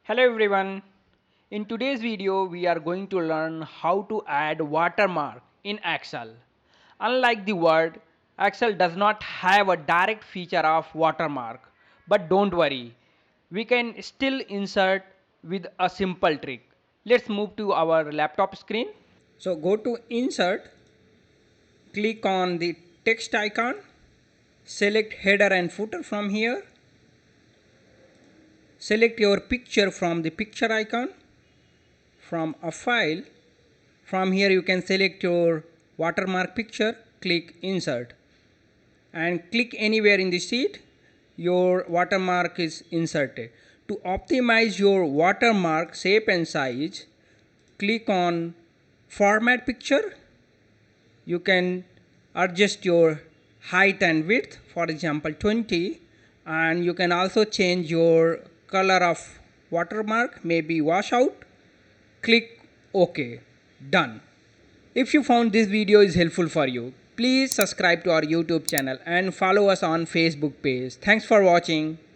Hello everyone. In today's video we are going to learn how to add watermark in Excel. Unlike the Word, Excel does not have a direct feature of watermark. But don't worry, we can still insert with a simple trick. Let's move to our laptop screen. So go to insert, click on the text icon, select header and footer from here, select your picture from the picture icon, from a file, from here you can select your watermark picture, click insert and click anywhere in the sheet, your watermark is inserted. To optimize your watermark shape and size, click on format picture. You can adjust your height and width, for example 20, and you can also change your color of watermark, maybe washout. Click OK. Done. If you found this video is helpful for you, please subscribe to our YouTube channel and follow us on Facebook page. Thanks for watching.